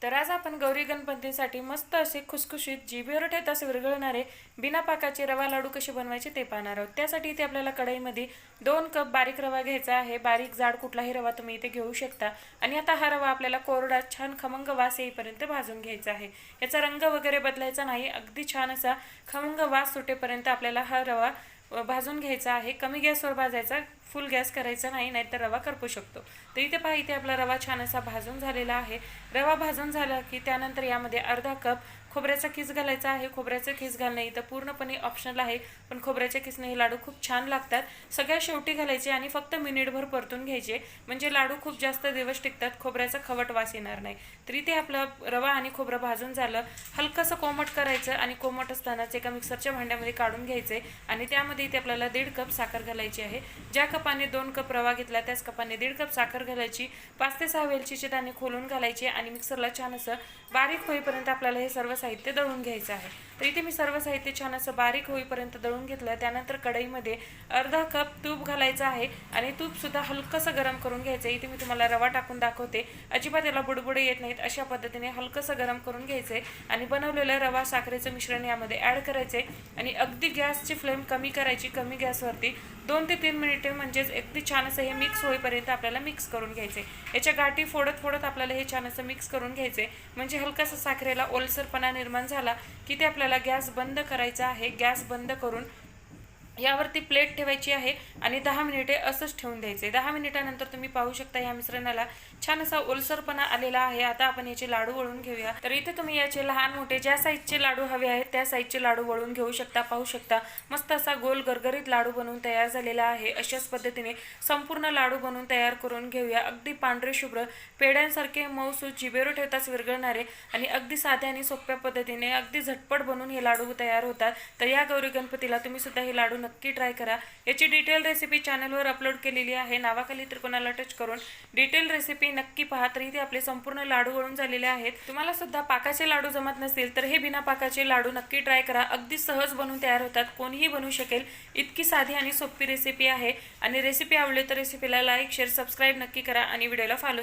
तर आज आपण गौरी गणपतीसाठी मस्त असे खुसखुशीत जिभेवर ठेचा विरघळणारे बिना पाकाचे रवा लाडू कसे बनवायचे ते पाहणार आहोत। त्यासाठी इथे आपल्याला कढईमध्ये 2 कप बारीक रवा घ्यायचा आहे। बारीक जाड कुठलाही रवा तुम्ही इथे घेऊ शकता। आणि आता हा रवा आपल्याला कोरडा छान खमंग वास येईपर्यंत भाजून घ्यायचा आहे। याचा रंग वगैरे बदलायचा नाही, अगदी छान असा खमंग वास सुटेपर्यंत आपल्याला हा रवा भाजून घ्यायचा आहे। कमी गॅसवर भाजायचा, फुल गॅस करायचा नाही, नाहीतर रवा करपू शकतो। तर इथे पहा, इथे आपला रवा छान असा भाजून झालेला आहे। रवा भाजून झाला की त्यानंतर यामध्ये अर्धा कप खोबऱ्याचा किस घालायचा आहे। खोबऱ्याचा किस घालणं इथं पूर्णपणे ऑप्शनल आहे, पण खोबऱ्याच्या किसने हे लाडू खूप छान लागतात। सगळ्यात शेवटी घालायचे आणि फक्त मिनिटभर परतून घ्यायचे, म्हणजे लाडू खूप जास्त दिवस टिकतात, खोबऱ्याचा खवट वास येणार नाही। तर इथे आपला रवा आणि खोबरं भाजून झालं। हलकंसं कोमट करायचं आणि कोमट असतानाच एका मिक्सरच्या भांड्यामध्ये काढून घ्यायचे आणि त्यामध्ये इथे आपल्याला 1.5 कप साखर घालायची आहे। ज्या कपाने 2 कप रवा घेतला त्याच कपाने 1.5 कप साखर घालायची। 5 ते 6 वेलचीचे दाणे खोलून घालायचे आणि मिक्सरला छान असं बारीक होईपर्यंत आपल्याला हे सर्व साहित्य दळून घ्यायचं आहे। तर इथे मी सर्व साहित्य छान असं बारीक होईपर्यंत दळून घेतलं। त्यानंतर कढईमध्ये अर्धा कप तूप घालायचं आहे आणि तूप सुद्धा हलकंसं गरम करून घ्यायचं। इथे मी तुम्हाला रवा टाकून दाखवते, अजिबात याला बुडबुडे येत नाहीत, अशा पद्धतीने हलकंसं गरम करून घ्यायचंय आणि बनवलेलं रवा साखरेचं मिश्रण यामध्ये ॲड करायचंय आणि अगदी गॅसची फ्लेम कमी करायची। कमी गॅसवरती 2 ते 3 मिनिटे म्हणजेच अगदी छान असं हे मिक्स होईपर्यंत आपल्याला मिक्स करून घ्यायचे। याच्या गाठी फोडत फोडत आपल्याला हे छान असं मिक्स करून घ्यायचे, म्हणजे हलकासा साखरेला ओलसरपणा निर्माण झाला की ते आपल्याला गॅस बंद करायचा आहे। गॅस बंद करून यावरती प्लेट ठेवायची आहे आणि 10 मिनिटे असंच ठेवून द्यायचे। 10 मिनिटानंतर तुम्ही पाहू शकता या मिश्रणाला छान असा ओलसरपणा आलेला आहे। आता आपण याचे लाडू वळून घेऊया। तर इथे तुम्ही याचे लहान मोठे ज्या साईजचे लाडू हवे आहेत त्या साईजचे लाडू वळून घेऊ शकता। पाहू शकता मस्त असा गोल गरगरीत लाडू बनवून तयार झालेला आहे। अशाच पद्धतीने संपूर्ण लाडू बनवून तयार करून घेऊया। अगदी पांढरे शुभ्र पेड्यांसारखे मऊसूत जिभेवर ठेवताच विरघळणारे आणि अगदी साध्या आणि सोप्या पद्धतीने अगदी झटपट बनवून हे लाडू तयार होतात। तर या गौरी गणपतीला तुम्ही सुद्धा हे लाडू नक्की ट्राय करा। याची डिटेल रेसिपी चॅनलवर अपलोड केलेली आहे, नावाखाली त्रिकोणाला टच करून डिटेल रेसिपी नक्की पहा। तर इथे आपले संपूर्ण लाडू वळून झालेले आहेत। तुम्हाला सुद्धा पाकाचे लाडू जमत नसतील तर हे बिना पाकाचे लाडू नक्की ट्राय करा। अगदी सहज बनवून तयार होतात, कोणीही बनवू शकेल, इतकी साधी आणि सोपी रेसिपी आहे। आणि रेसिपी आवडली तर रेसिपीला लाईक शेअर सबस्क्राईब नक्की करा आणि व्हिडिओला फॉलो